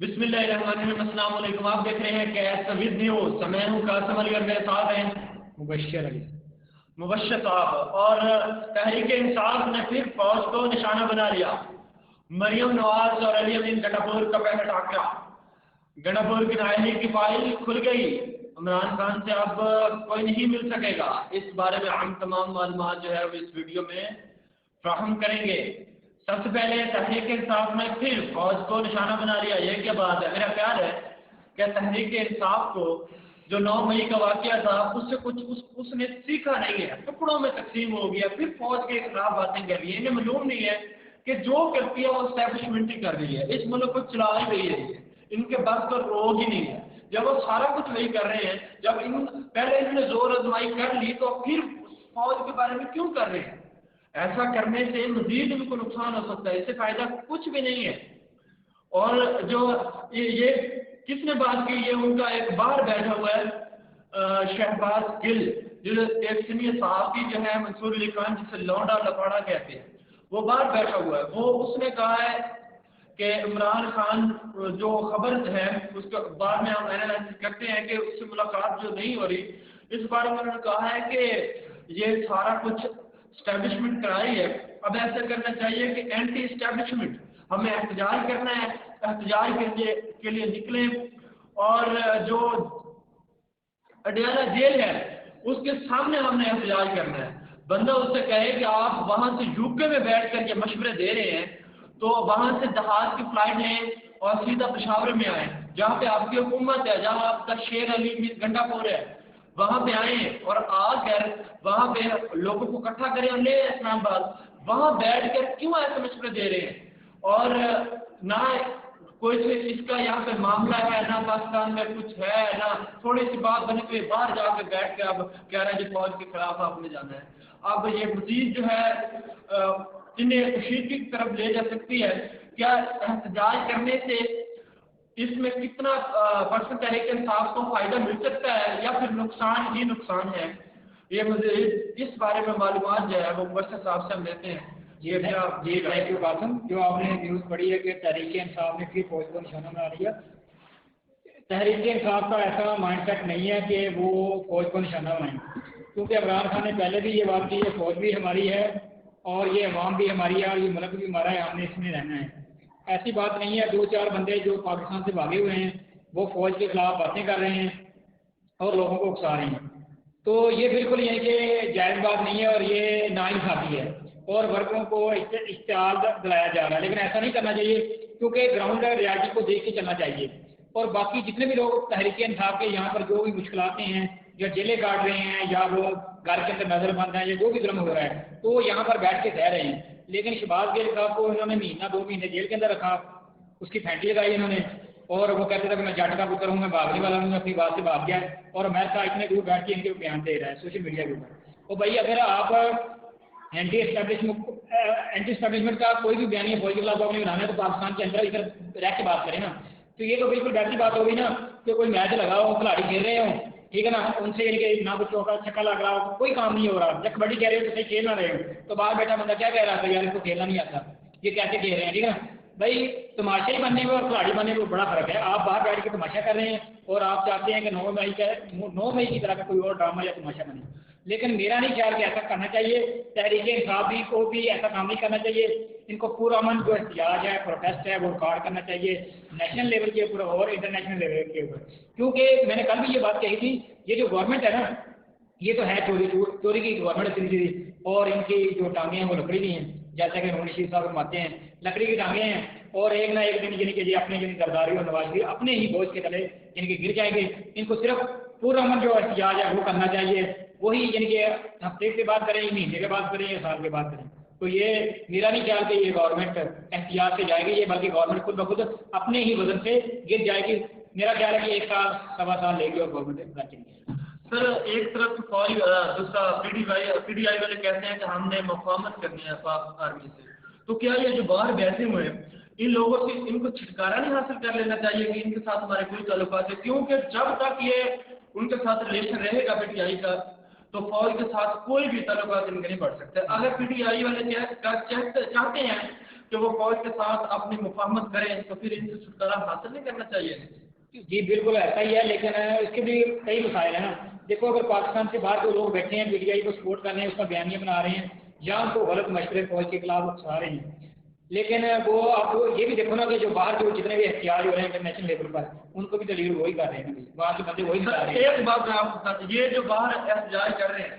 بسم اللہ الرحمن الرحیم، السلام علیکم۔ آپ دیکھ رہے ہیں کیس ود نیوز۔ میں ہوں قاسم علی اور میرے ساتھ ہیں مبشر علی مبشر صاحب۔ اور تحریک انصاف نے پھر فوج کو نشانہ بنا لیا۔ مریم نواز اور علی امین گنڈاپور کا پہلا ٹاکرا، گنڈاپور کی نااہلی کی فائل کھل گئی۔ عمران خان سے اب کوئی نہیں مل سکے گا۔ اس بارے میں ہم تمام معلومات جو ہے وہ اس ویڈیو میں فراہم کریں گے۔ سب سے پہلے تحریک انصاف نے پھر فوج کو نشانہ بنا لیا۔ یہ کیا بات ہے؟ میرا خیال ہے کہ تحریک انصاف کو جو 9 مئی کا واقعہ تھا اس سے کچھ اس نے سیکھا نہیں ہے، ٹکڑوں میں تقسیم ہو گیا، پھر فوج کے خلاف باتیں کر رہی ہے۔ انہیں معلوم نہیں ہے کہ جو کرتی ہے وہ اسٹیبلشمنٹ ہی کر رہی ہے، اس ملک کو چلا ہی رہی ہے، ان کے بس پر روگ ہی نہیں ہے۔ جب وہ سارا کچھ وہی کر رہے ہیں، جب پہلے انہوں نے زور آزمائی کر لی تو پھر فوج کے بارے میں کیوں کر رہے ہیں؟ ایسا کرنے سے مزید ان کو نقصان ہو سکتا ہے، اس سے فائدہ کچھ بھی نہیں ہے۔ اور جو یہ کس نے بات کی، یہ ان کا ایک باہر بیٹھا ہوا ہے شہباز گل، جو ایک سینئر صحافی جو ہے منصور علی خان جسے لونڈا لپاڑا کہتے ہیں، وہ باہر بیٹھا ہوا ہے۔ وہ اس نے کہا ہے کہ عمران خان جو خبر ہے اس کے بعد میں ہم اینالائز کرتے ہیں کہ اس سے ملاقات جو نہیں ہو رہی، اس بارے میں انہوں نے کہا ہے کہ یہ سارا کچھ اسٹیبلشمنٹ کرائی ہے۔ اب ایسا کرنا چاہیے کہ اینٹی اسٹیبلشمنٹ، ہمیں احتجاج کرنا ہے، احتجاج کے لیے نکلیں، اور جو اڈیالہ جیل ہے اس کے سامنے ہم نے احتجاج کرنا ہے۔ بندہ اس سے کہے کہ آپ وہاں سے یو کے میں بیٹھ کر کے مشورے دے رہے ہیں تو وہاں سے جہاز کی فلائٹ لیں اور سیدھا پشاور میں آئیں، جہاں پہ آپ کی حکومت ہے، جہاں آپ کا شیر علی گنڈاپور ہے، وہاں پہ آئیں اور آ کر وہاں پہ لوگوں کو اکٹھا کریں اور لے اسلام آباد۔ وہاں بیٹھ کر کیوں ایسے مشورے دے رہے ہیں؟ اور نہ کوئی اس کا یہاں پہ معاملہ ہے، نہ پاکستان میں کچھ ہے، نہ تھوڑی سی بات بنے تو باہر جا کے بیٹھ کے اب کہہ رہے ہیں کہ فوج کے خلاف آپ نے جانا ہے۔ اب یہ مزید جو ہے انہیں کشیدگی کی طرف لے جا سکتی ہے۔ کیا احتجاج کرنے سے اس میں کتنا پرسنٹ تحریک انصاف کو فائدہ مل سکتا ہے یا پھر نقصان ہی نقصان ہے؟ یہ مجھے اس بارے میں معلومات جو ہے وہ مبشر صاحب سے ہم لیتے ہیں۔ جی تھینک یو قاسم۔ جو آپ نے نیوز پڑھی ہے کہ تحریک انصاف نے پھر فوج کو نشانہ بنا لیا، تحریک انصاف کا ایسا مائنڈ سیٹ نہیں ہے کہ وہ فوج کو نشانہ بنائیں، کیونکہ عمران خان نے پہلے بھی یہ بات کی ہے، فوج بھی ہماری ہے اور یہ عوام بھی ہماری ہے اور یہ ملک بھی ہمارا ہے، ہم نے اس میں رہنا ہے۔ ایسی بات نہیں ہے 2-4 بندے جو پاکستان سے بھاگے ہوئے ہیں وہ فوج کے خلاف باتیں کر رہے ہیں اور لوگوں کو اکسا رہے ہیں، تو یہ بالکل یہ کہ جائز بات نہیں ہے اور یہ ناانصافی ہے اور ورکروں کو اشتعال دلایا جا رہا ہے۔ لیکن ایسا نہیں کرنا چاہیے کیونکہ گراؤنڈ ریالٹی کو دیکھ کے چلنا چاہیے۔ اور باقی جتنے بھی لوگ تحریک انصاف کے یہاں پر جو بھی مشکلات ہیں یا جیلیں کاٹ رہے ہیں یا وہ گھر کے اندر نظر بند ہیں یا جو بھی ظلم ہو رہا ہے تو یہاں پر بیٹھ کے سہ رہے ہیں، لیکن شہباز گل صاحب کو انہوں نے 1-2 مہینے جیل کے اندر رکھا، اس کی پھینٹی لگائی انہوں نے، اور وہ کہتے تھے کہ میں جٹ کا پتر ہوں، میں بھاگنے والا ہوں، اپنی بات سے بھاگ گیا اور امریکہ اتنے دور بیٹھ کے ان کے بیان دے رہا ہے سوشل میڈیا کے اوپر۔ تو بھائی اگر آپ اینٹی اسٹیبلشمنٹ کا کوئی بھی بیان فوج کے خلاف آپ نے بنانا ہے تو پاکستان کے اندر ادھر رہ کے بات کریں نا۔ تو یہ تو بالکل ویسی بات ہوگی نا کہ کوئی میچ لگا ہو، کھلاڑی کھیل رہے ہوں، ٹھیک ہے نا، ان سے نہ کچھ چوکا چھکا لگ رہا ہو، کوئی کام نہیں ہو رہا، یا کبڈی کہہ رہے ہو تو صحیح کھیل نہ رہے ہو، تو باہر بیٹھا بندہ کیا کہہ رہا تھا یار اس کو کھیلنا نہیں آتا، یہ کیسے کہہ رہے ہیں، ٹھیک ہے نا بھائی۔ تماشائی بننے میں اور کھلاڑی بننے میں بڑا فرق ہے۔ آپ باہر بیٹھ کے تماشا کر رہے ہیں اور آپ چاہتے ہیں کہ 9 مئی کی طرح کا کوئی اور ڈرامہ یا تماشا بنے، لیکن میرا نہیں خیال کہ ایسا کرنا چاہیے۔ تحریک انصاف کو بھی ایسا کام نہیں کرنا چاہیے، ان کو پورا امن جو احتجاج ہے، پروٹیسٹ ہے، وہ ریکارڈ کرنا چاہیے نیشنل لیول کے اوپر اور انٹرنیشنل لیول کے اوپر، کیونکہ میں نے کل بھی یہ بات کہی تھی، یہ جو گورنمنٹ ہے نا یہ تو ہے چوری کی گورنمنٹ ہے، اور ان کی جو ٹانگیں ہیں وہ لکڑی کی ہیں، جیسا کہ نور شریف صاحب فرماتے ہیں لکڑی کی ٹانگیں ہیں، اور ایک نہ ایک دن یعنی کہ اپنے زرداری اور نواز شریف اپنے ہی بوجھ کے تلے یعنی کہ گر جائیں گے۔ ان کو صرف پورا امن جو احتجاج ہے وہ کرنا چاہیے، وہی یعنی کہ ہفتے کے بعد کریں، مہینے کے بعد کریں یا سال کے بعد کریں۔ تو یہ میرا نہیں خیال کہ یہ گورنمنٹ احتجاج سے جائے گی، یہ بلکہ گورنمنٹ خود بخود اپنے ہی وزن سے گر جائے گی۔ میرا خیال ہے کہ 1 سال 1.25 سال لے گی اور گورنمنٹ چلے گی۔ سر ایک طرف فوج، دوسرا پی ڈی آئی والے کہتے ہیں کہ ہم نے مفاہمت کرنی ہے پاک آرمی سے، تو کیا یہ جو باہر بیٹھے ہوئے ہیں ان لوگوں سے ان کو چھٹکارا نہیں حاصل کر لینا چاہیے کہ ان کے ساتھ ہمارے کوئی تعلقات ہے؟ کیونکہ جب تک یہ ان کے ساتھ ریلیشن رہے گا پی ٹی آئی کا تو فوج کے ساتھ کوئی بھی تعلقات ان کے نہیں بڑھ سکتے۔ اگر پی ٹی آئی والے چاہتے ہیں کہ وہ فوج کے ساتھ اپنی مفاہمت کریں تو پھر ان سے چھٹکارا حاصل نہیں کرنا چاہیے؟ جی بالکل ایسا ہی ہے، لیکن اس کے بھی کئی مسائل ہیں نا. دیکھو اگر پاکستان سے باہر جو لوگ بیٹھے ہیں پی ٹی آئی کو سپورٹ کر رہے ہیں، اس کا بیانیہ بنا رہے ہیں یا ان کو غلط مشورے فوج کے خلاف اکسا رہے ہیں، لیکن وہ آپ یہ بھی دیکھو نا کہ جو باہر جو جتنے بھی احتجاج ہو رہے ہیں انٹرنیشنل لیول پر، ان کو بھی دلیل وہی کر رہے ہیں، باہر کے بندے وہی بتا رہے ہیں. ایک بات میں آپ کو بتاتا ہوں، یہ جو باہر احتجاج کر رہے ہیں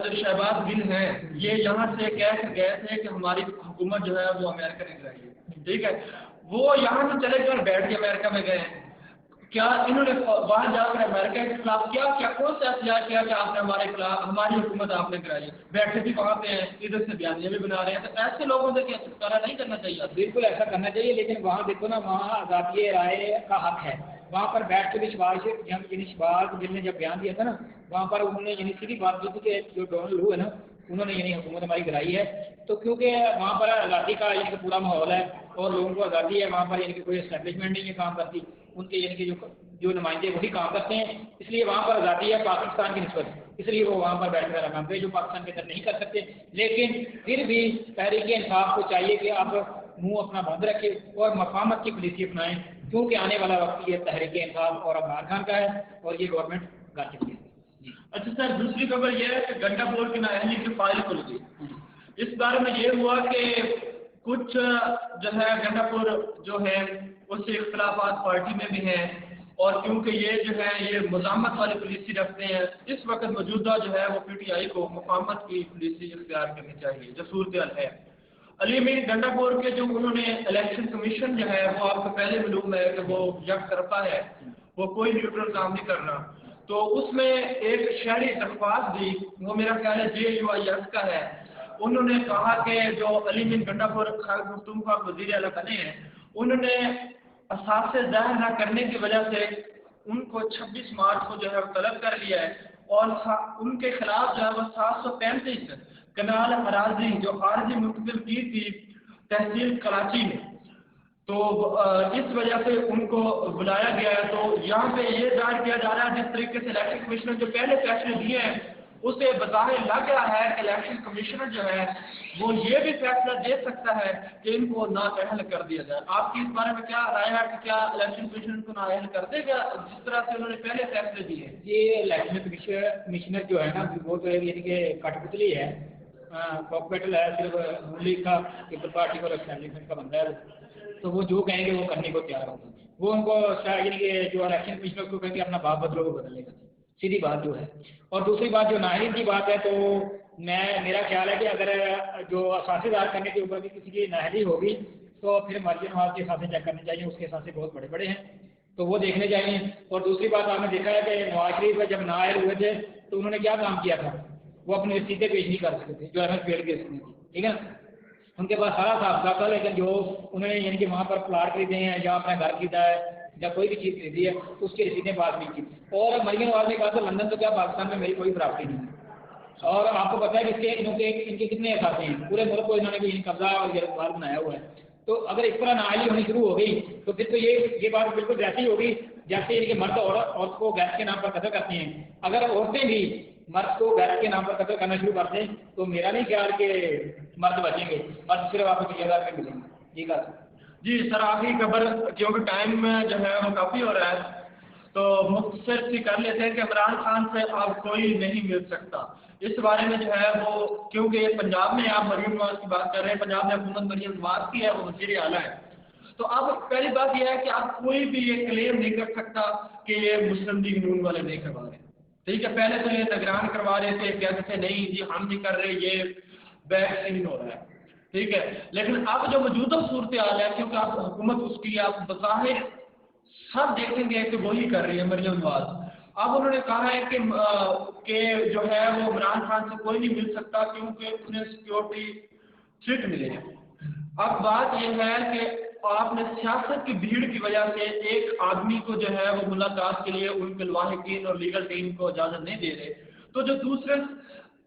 جو شہباز گل ہیں، یہ یہاں سے کہہ کے گئے تھے کہ ہماری حکومت جو ہے وہ امریکہ نے گرائی ہے، ٹھیک ہے. وہ یہاں سے چلے گئے اور بیٹھ کے امریکہ میں گئے ہیں. کیا انہوں نے وہاں جا کر امریکہ کے خلاف کیا کون سا احتجاج کیا کہ آپ نے ہمارے خلاف ہماری حکومت آپ نے کرائی ہے؟ بیٹھے بھی وہاں پہ ہیں، ادھر سے بیانیہ بھی بنا رہے ہیں. تو ایسے لوگوں سے کیا چھٹکارا نہیں کرنا چاہیے؟ بالکل ایسا کرنا چاہیے، لیکن وہاں دیکھو نا وہاں آزادی رائے کا حق ہے. وہاں پر بیٹھ کے بھی شہباز گل نے جب بیان دیا تھا نا، وہاں پر انہوں نے یعنی سیدھی بات کی تھی کہ جو ڈونلڈ لو ہے نا، انہوں نے یعنی حکومت ہماری گرائی ہے. تو کیونکہ وہاں پر آزادی کا یعنی کہ پورا ماحول ہے اور لوگوں کو آزادی ہے، وہاں پر یعنی کہ کوئی اسٹیبلشمنٹ نہیں ہے کام کرتی، ان کے یعنی کہ جو نمائندے وہی کام کرتے ہیں، اس لیے وہاں پر آزادی ہے پاکستان کی نسبت، اس لیے وہ وہاں پر بیٹھ کر کام کرتے جو پاکستان کے اندر نہیں کر سکتے. لیکن پھر بھی تحریک انصاف کو چاہیے کہ اب منہ اپنا بند رکھے اور مفاہمت کی پالیسی اپنائیں، کیونکہ آنے والا وقت یہ تحریک انصاف اور عمران خان کا ہے اور یہ گورنمنٹ کر چکی ہے. اچھا سر، دوسری خبر یہ ہے کہ گنڈا پور کی نااہلی کی فائل کھل گئی. اس بارے میں یہ ہوا کہ کچھ جو ہے گنڈا پور جو ہے اس سے اختلافات پارٹی میں بھی ہیں، اور کیونکہ یہ جو ہے یہ مزاحمت والی پالیسی رکھتے ہیں، اس وقت موجودہ جو ہے وہ پی ٹی آئی کو مفاہمت کی پالیسی اختیار کرنی چاہیے جو صورتحال ہے. علی امین گنڈا پور کے جو انہوں نے الیکشن کمیشن جو ہے وہ آپ کو پہلے معلوم ہے کہ وہ یک طرفہ ہے، وہ کوئی نیوٹرل کام نہیں کرنا. تو اس میں ایک شہری درخواست دی، وہ میرا خیال ہے JUIF کا ہے. انہوں نے کہا کہ جو علی امین گنڈا پور خالد مختوم وزیر اعلیٰ بنے ہیں، انہوں نے اثاثے ظاہر نہ کرنے کی وجہ سے ان کو 26 مارچ کو جو ہے طلب کر لیا ہے، اور ان کے خلاف جو ہے وہ 735 کنال اراضی جو عارضی منتقل کی تھی تحصیل کراچی میں، تو اس وجہ سے ان کو بلایا گیا ہے. تو یہاں پہ یہ ظاہر کیا جا رہا ہے جس طریقے سے الیکشن کمشنر جو پہلے فیصلے دیے ہیں اسے بظاہر لگ رہا ہے کہ الیکشن کمشنر جو ہے وہ یہ بھی فیصلہ دے سکتا ہے کہ ان کو نااہل کر دیا جائے. آپ کی اس بارے میں کیا رائے ہے کہ کیا الیکشن کمشنر کو نااہل کر دے گا جس طرح سے انہوں نے پہلے فیصلے دیے ہیں؟ یہ الیکشن کمشنر جو ہے نا وہ تو یعنی کہ کٹ پتلی ہے، کاپیٹل ہے، صرف نون لیگ کا پیپل پارٹی اور اسٹیبلشمنٹ کا بندہ ہے، تو وہ جو کہیں گے وہ کرنے کو تیار ہوگا. وہ ان کو یعنی کہ جو الیکشن کمشنر کو کہیں گے اپنا باپ بدلو وہ بدلے گا، سیدھی بات جو ہے. اور دوسری بات جو نااہلی کی بات ہے، تو میرا خیال ہے کہ اگر جو اثاثے دار کرنے کے اوپر بھی کسی کی نااہلی ہوگی تو پھر مرجن نواز کے اثاثے چیک کرنے چاہیے، اس کے اثاثے بہت بڑے بڑے ہیں تو وہ دیکھنے چاہیے. اور دوسری بات آپ نے دیکھا ہے کہ نواز شریف جب نااہل ہوئے تھے تو انہوں نے کیا کام کیا تھا، وہ اپنی رسیدیں پیش نہیں کر سکتے تھے جو MSPL کی رسیدیں تھی، ٹھیک ہے. ان کے پاس سارا حساب تھا، لیکن جو انہوں نے یعنی کہ وہاں پر پلاٹ خریدے ہیں یا اپنا گھر خریدا ہے یا کوئی بھی چیز خریدی ہے اس کی رسیدیں پاس نہیں کی. اور مریم نواز نے کہا تھا لندن تو کیا پاکستان میں میری کوئی پراپرٹی نہیں ہے. اور آپ کو پتا ہے کہ ان کے کتنے اثاثے ہیں، پورے ملک کو انہوں نے بھی قبضہ اور گرفتار بنایا ہوا ہے. تو اگر اس طرح نااہلی ہونی شروع ہو گئی تو پھر تو یہ بات بالکل ویسی ہوگی جیسے کہ مرد عورت کو گیس کے نام پر قتل کرتے ہیں. اگر عورتیں بھی مرد کو گیس کے نام پر قتل کرنا شروع کر دیں تو میرا نہیں خیال کہ مرد بچیں گے، مرد صرف آپ کو 30,000 میں ملیں گے. جی سر، آخری خبر کیونکہ ٹائم جو ہے وہ کافی ہو رہا ہے تو مختصر سی کر لیتے ہیں کہ عمران خان سے آپ کوئی نہیں مل سکتا. اس بارے میں جو ہے وہ کیونکہ یہ پنجاب میں آپ مریم نواز کی بات کر رہے ہیں، پنجاب میں حکومت مریم نواز کی ہے، وہ وزیر اعلیٰ ہے. تو اب پہلی بات یہ ہے کہ آپ کوئی بھی یہ کلیم نہیں کر سکتا کہ یہ مسلم لیگ نون والے نہیں کروا رہے. ٹھیک ہے، پہلے تو یہ نگران کروا رہے تھے، کہتے تھے نہیں جی ہم نہیں کر رہے، یہ بیک سین ہو رہا ہے. ٹھیک ہے، لیکن اب جو موجودہ صورتحال ہے کیونکہ آپ حکومت اس کی آپ بظاہر سب دیکھیں گے کہ وہی کر رہی ہے مریم نواز. اب انہوں نے کہا ہے کہ جو ہے وہ عمران خان سے کوئی نہیں مل سکتا کیونکہ انہیں سیکیورٹی تھریٹ ملے گا. اب بات یہ ہے کہ آپ نے سیاست کی بھیڑ کی وجہ سے ایک آدمی کو جو ہے وہ ملاقات کے لیے ان کے لاحقین اور لیگل ٹیم کو اجازت نہیں دے رہے، تو جو دوسرے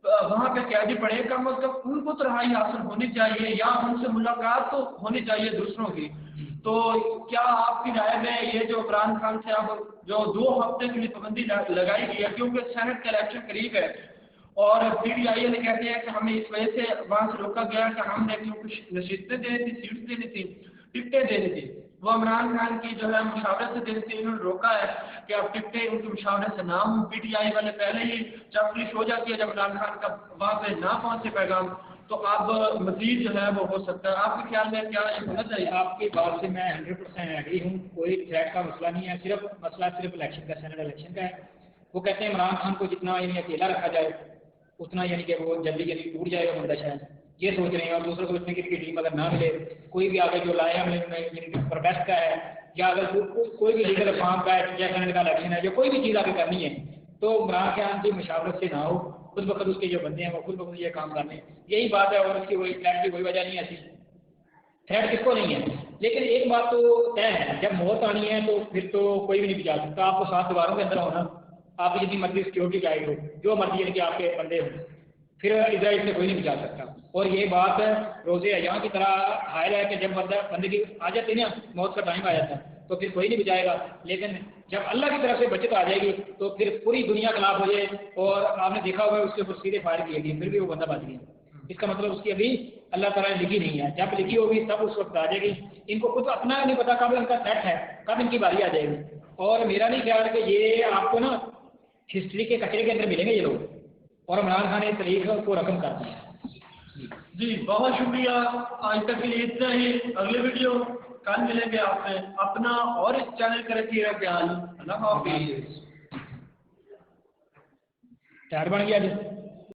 وہاں پہ قیدی پڑے کم از کم ان کو تو رہائی حاصل ہونی چاہیے یا ان سے ملاقات تو ہونی چاہیے دوسروں کی. تو کیا آپ کی رائے میں یہ جو عمران خان سے اب جو 2 ہفتے کے لیے پابندی لگائی گئی ہے کیونکہ سینٹ کا الیکشن قریب ہے اور PTI نے کہتے ہیں کہ ہمیں اس وجہ سے وہاں سے روکا گیا کہ ہم نے کچھ نشستیں دینی تھی، سیٹس دینی تھی، ٹکٹیں دینی تھی، وہ عمران خان کی جو ہے مشاورت سے دینی تھی، انہوں نے روکا ہے کہ اب ٹکٹیں ان کی مشاورت سے نہ ہوں۔ PTI والے پہلے ہی چپلش ہو جاتی ہے جب عمران خان کا وہاں پہ نہ پہنچے پیغام، تو اب مزید جو ہے وہ ہو سکتا ہے۔ آپ کے خیال میں کیا یہ ہونا چاہیے؟ آپ کی بات سے میں 100% ایگری ہوں، کوئی تھریٹ کا مسئلہ نہیں ہے، مسئلہ صرف الیکشن کا، سینٹ الیکشن کا ہے۔ وہ کہتے ہیں عمران خان کو جتنا یعنی اکیلا رکھا جائے اتنا یعنی کہ وہ جلدی جلدی ٹوٹ جائے گا بندہ شاید، یہ سوچ رہے ہیں، اور دوسرا سوچنے کی ٹیم اگر نہ ملے، کوئی بھی آگے جو لائے ہم نے پروٹیسٹ کا ہے یا اگر کوئی بھی لیگل فارم کا ہے یا سینٹ کا الیکشن ہے، جو کوئی بھی چیز آگے کرنی ہے تو عمران خان کی مشاورت سے نہ ہو، خود بخود اس کے جو بندے ہیں وہ خود بخود یہ کام کر لیں، یہی بات ہے، اور اس کی وہی فلیٹ کی کوئی وجہ نہیں ایسی، تھریٹ کس کو نہیں ہے۔ لیکن ایک بات تو طے ہے، جب موت آنی ہے تو پھر تو کوئی بھی نہیں بچا سکتا، آپ کو 7 دیواروں کے اندر ہونا، آپ کی جتنی مرضی سیکورٹی گائیڈ ہو، جو مرضی یعنی کہ آپ کے بندے ہوں، پھر اسرائیل سے کوئی نہیں بچا سکتا۔ اور یہ بات روزے ایام کی طرح حائل ہے کہ جب بندے کی آ جاتی ہے نا، موت کا ٹائم آ جاتا ہے تو پھر کوئی نہیں بچائے گا، لیکن جب اللہ کی طرف سے بچت آ جائے گی تو پھر پوری دنیا خلاف ہو جائے، اور آپ نے دیکھا ہوگا اس کے اوپر سیدھے فائر کیے گئے، پھر بھی وہ بندہ بچ گیا، اس کا مطلب اس کی ابھی اللہ تعالیٰ نے لکھی نہیں ہے، جب لکھی ہوگی تب اس وقت آ جائے گی۔ ان کو خود اپنا نہیں پتا کب ان کا سیٹ ہے، کب ان کی باری آ جائے گی، اور میرا نہیں خیال کہ یہ آپ کو نا ہسٹری کے کچرے کے اندر ملیں گے یہ لوگ، اور عمران خان نے تاریخ کو رقم کر دیا۔ جی بہت شکریہ، آج تک کے لیے اتنا ہی، اگلے ویڈیو کل ملیں گے آپ سے، اپنا اور اس چینل کا رکھیے گا خیال، اللہ حافظ۔ تیار بن گیا جی۔